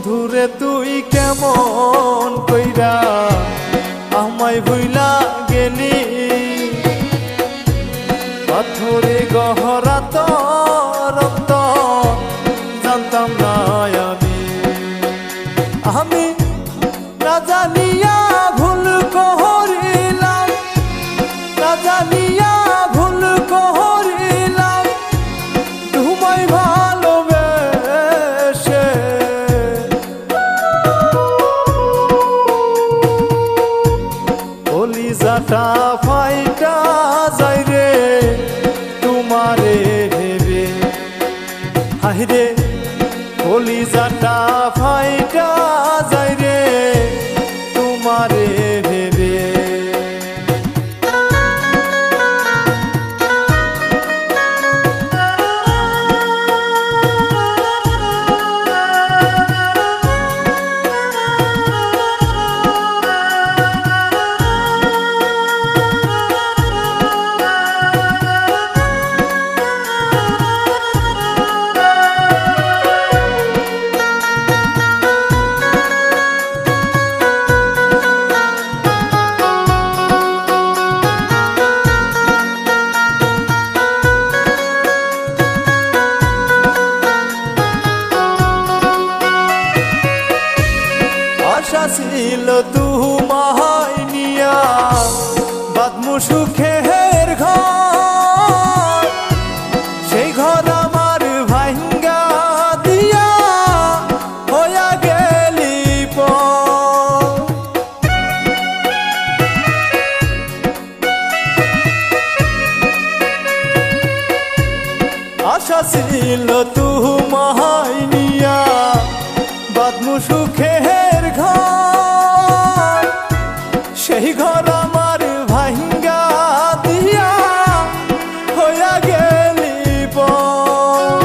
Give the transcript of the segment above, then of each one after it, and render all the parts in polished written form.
বন্ধুরে তুই কেমন কইরা আমায় ভুইলা গেলি, পাথরে গহরা তোর অন্তর জানতাম না আমি না জানিয়া ভুল করিলাম, না জানিয়া ভুল করিলাম তোমায় ভালোবেসে। কলিজাটা ফাইটা যাই রে তোমারে ভেবে, হায়রে কলিজাটা ফাইটা যাই রে তোমারে ভেবে। আশা ছিল তোমায় নিয়া বাঁধমু সুখের ঘর, সেই ঘর আমার ভাঙ্গা দিয়া হইয়া গেলি পর। আশা ছিল তোমায় নিয়া বাঁধমু সুখের ঘর, সেই ঘর আমার ভাঙ্গা দিয়া হইয়া গেলি পর।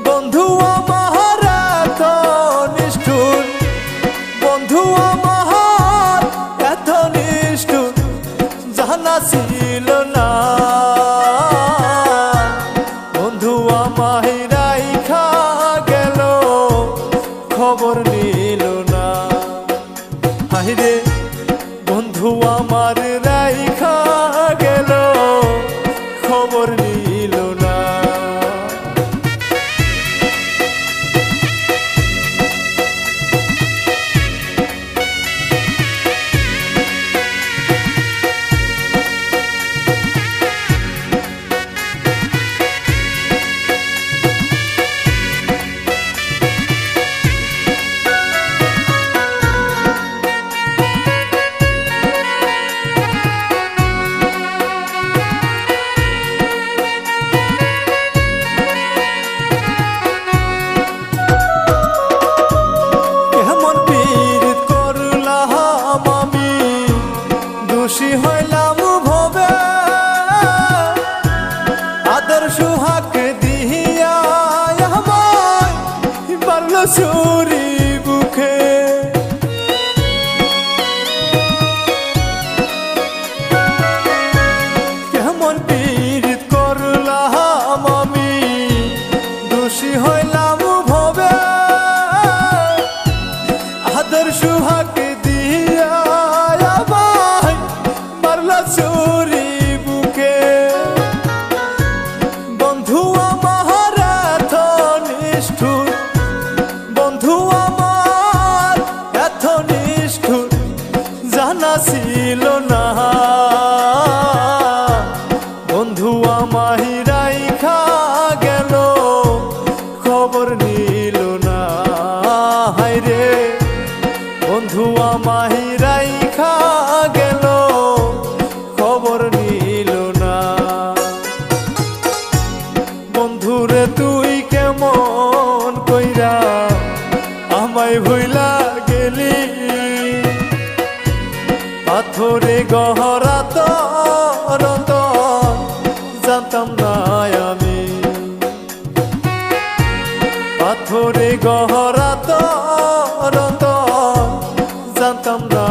বন্ধু আমার এত নিষ্ঠুর, বন্ধু আমার এত নিষ্ঠুর জানা ছিল না। বন্ধু আমায় রাইখা গেল খবর নিল না, হায়রে বন্ধু আমার রাইখা গেল খবর নিল না। খুশি হইলাম ভবে আদর সুহাগ দিয়া আমায় বাড়ল ছুরি বুকে। কেমন পীড়িত করলাম আমি দোষী হইলাম ভবে আদর সুহাগ দিয়া চুরি বুকে। বন্ধু আমার এত নিষ্ঠুর, বন্ধু আমার এত নিষ্ঠুর জানা ছিল না। বন্ধু আমায় রাইখা গেল খবর নিল না, হায়রে বন্ধু আমায় রাইখা গেল খবর নিল না। বন্ধুরে তুই কেমন কইরা আমায় ভুইলা গেলি, পাথরে গহরা তোর জানতাম না আমি, পাথরে গহরা তোর জানতাম না।